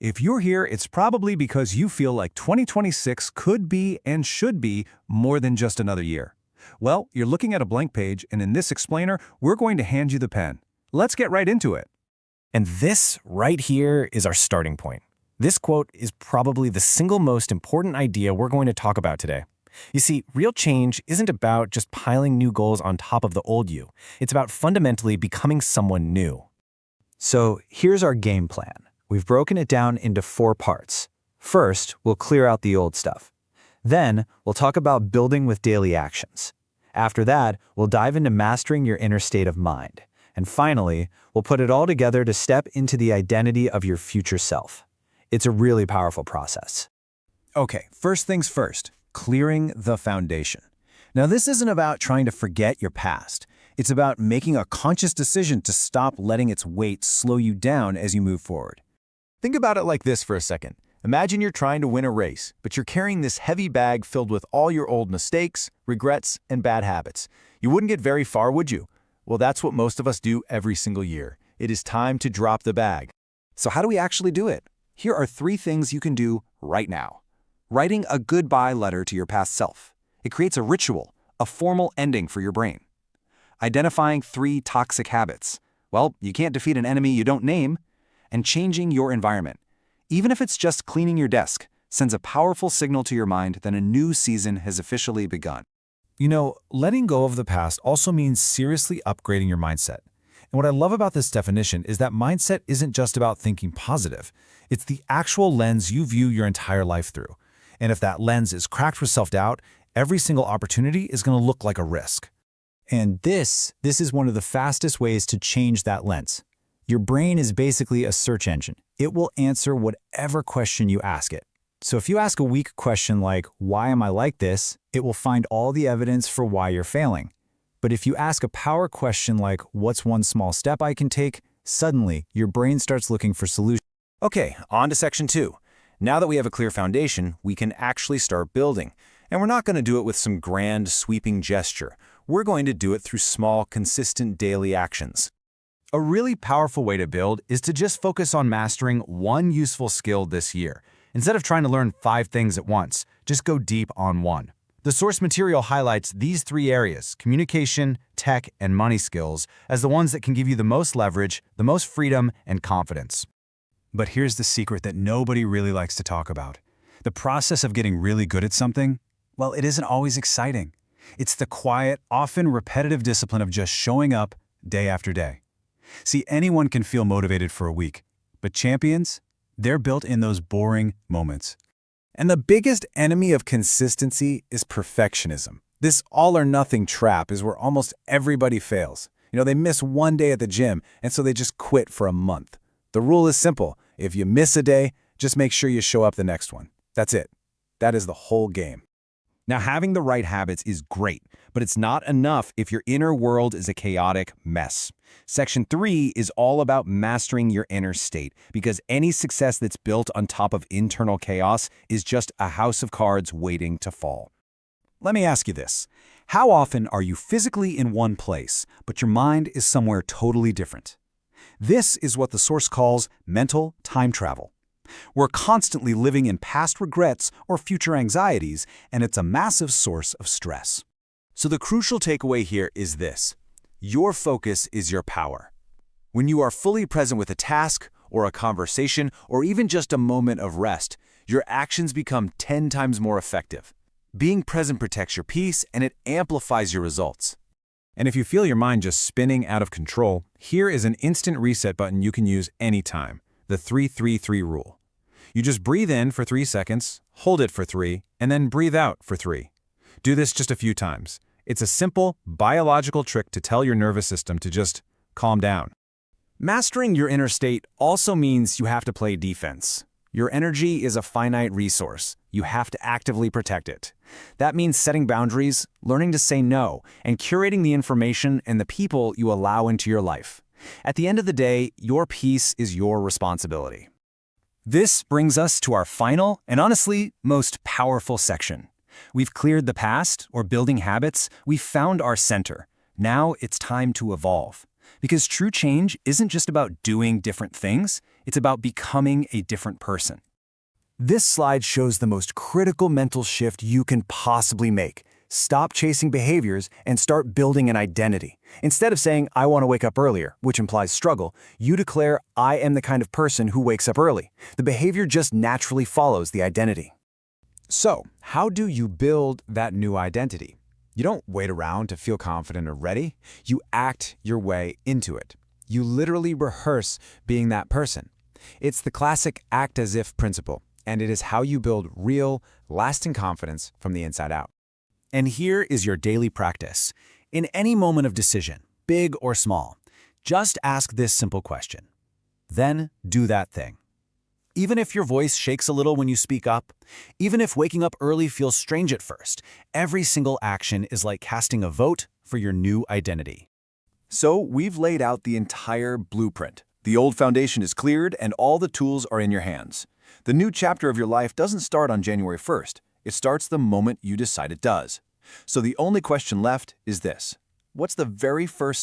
If you're here, it's probably because you feel like 2026 could be and should be more than just another year. Well, you're looking at a blank page, and in this explainer, we're going to hand you the pen. Let's get right into it. And this right here is our starting point. This quote is probably the single most important idea we're going to talk about today. You see, real change isn't about just piling new goals on top of the old you. It's about fundamentally becoming someone new. So here's our game plan. We've broken it down into 4 parts. First, we'll clear out the old stuff. Then, we'll talk about building with daily actions. After that, we'll dive into mastering your inner state of mind. And finally, we'll put it all together to step into the identity of your future self. It's a really powerful process. Okay, first things first, clearing the foundation. Now, this isn't about trying to forget your past. It's about making a conscious decision to stop letting its weight slow you down as you move forward. Think about it like this for a second. Imagine you're trying to win a race, but you're carrying this heavy bag filled with all your old mistakes, regrets, and bad habits. You wouldn't get very far, would you? Well, that's what most of us do every single year. It is time to drop the bag. So how do we actually do it? Here are 3 things you can do right now. Writing a goodbye letter to your past self. It creates a ritual, a formal ending for your brain. Identifying 3 toxic habits. Well, you can't defeat an enemy you don't name. And changing your environment. Even if it's just cleaning your desk, sends a powerful signal to your mind that a new season has officially begun. You know, letting go of the past also means seriously upgrading your mindset. And what I love about this definition is that mindset isn't just about thinking positive. It's the actual lens you view your entire life through. And if that lens is cracked with self-doubt, every single opportunity is going to look like a risk. And this is one of the fastest ways to change that lens. Your brain is basically a search engine. It will answer whatever question you ask it. So if you ask a weak question like, why am I like this? It will find all the evidence for why you're failing. But if you ask a power question like, what's one small step I can take? Suddenly, your brain starts looking for solutions. Okay, on to section 2. Now that we have a clear foundation, we can actually start building. And we're not going to do it with some grand, sweeping gesture. We're going to do it through small, consistent daily actions. A really powerful way to build is to just focus on mastering one useful skill this year. Instead of trying to learn 5 things at once, just go deep on one. The source material highlights these 3 areas, communication, tech, and money skills, as the ones that can give you the most leverage, the most freedom, and confidence. But here's the secret that nobody really likes to talk about. The process of getting really good at something, well, it isn't always exciting. It's the quiet, often repetitive discipline of just showing up day after day. See, anyone can feel motivated for a week, but champions, they're built in those boring moments. And the biggest enemy of consistency is perfectionism. This all-or-nothing trap is where almost everybody fails. You know, they miss one day at the gym, and so they just quit for a month. The rule is simple. If you miss a day, just make sure you show up the next one. That's it. That is the whole game. Now, having the right habits is great, but it's not enough if your inner world is a chaotic mess. Section 3 is all about mastering your inner state, because any success that's built on top of internal chaos is just a house of cards waiting to fall. Let me ask you this. How often are you physically in one place, but your mind is somewhere totally different? This is what the source calls mental time travel. We're constantly living in past regrets or future anxieties, and it's a massive source of stress. So the crucial takeaway here is this. Your focus is your power. When you are fully present with a task or a conversation or even just a moment of rest, your actions become 10 times more effective. Being present protects your peace and it amplifies your results. And if you feel your mind just spinning out of control, here is an instant reset button you can use anytime. The 3-3-3 rule. You just breathe in for 3 seconds, hold it for 3, and then breathe out for 3. Do this just a few times. It's a simple, biological trick to tell your nervous system to just calm down. Mastering your inner state also means you have to play defense. Your energy is a finite resource. You have to actively protect it. That means setting boundaries, learning to say no, and curating the information and the people you allow into your life. At the end of the day, your peace is your responsibility. This brings us to our final and honestly most powerful section. We've cleared the past or building habits. We've found our center. Now it's time to evolve. Because true change isn't just about doing different things. It's about becoming a different person. This slide shows the most critical mental shift you can possibly make. Stop chasing behaviors and start building an identity. Instead of saying, I want to wake up earlier, which implies struggle, you declare, I am the kind of person who wakes up early. The behavior just naturally follows the identity. So, how do you build that new identity? You don't wait around to feel confident or ready. You act your way into it. You literally rehearse being that person. It's the classic act as if principle, and it is how you build real, lasting confidence from the inside out. And here is your daily practice. In any moment of decision, big or small, just ask this simple question. Then do that thing. Even if your voice shakes a little when you speak up, even if waking up early feels strange at first, every single action is like casting a vote for your new identity. So, we've laid out the entire blueprint. The old foundation is cleared and all the tools are in your hands. The new chapter of your life doesn't start on January 1st. It starts the moment you decide it does. So the only question left is this. What's the very first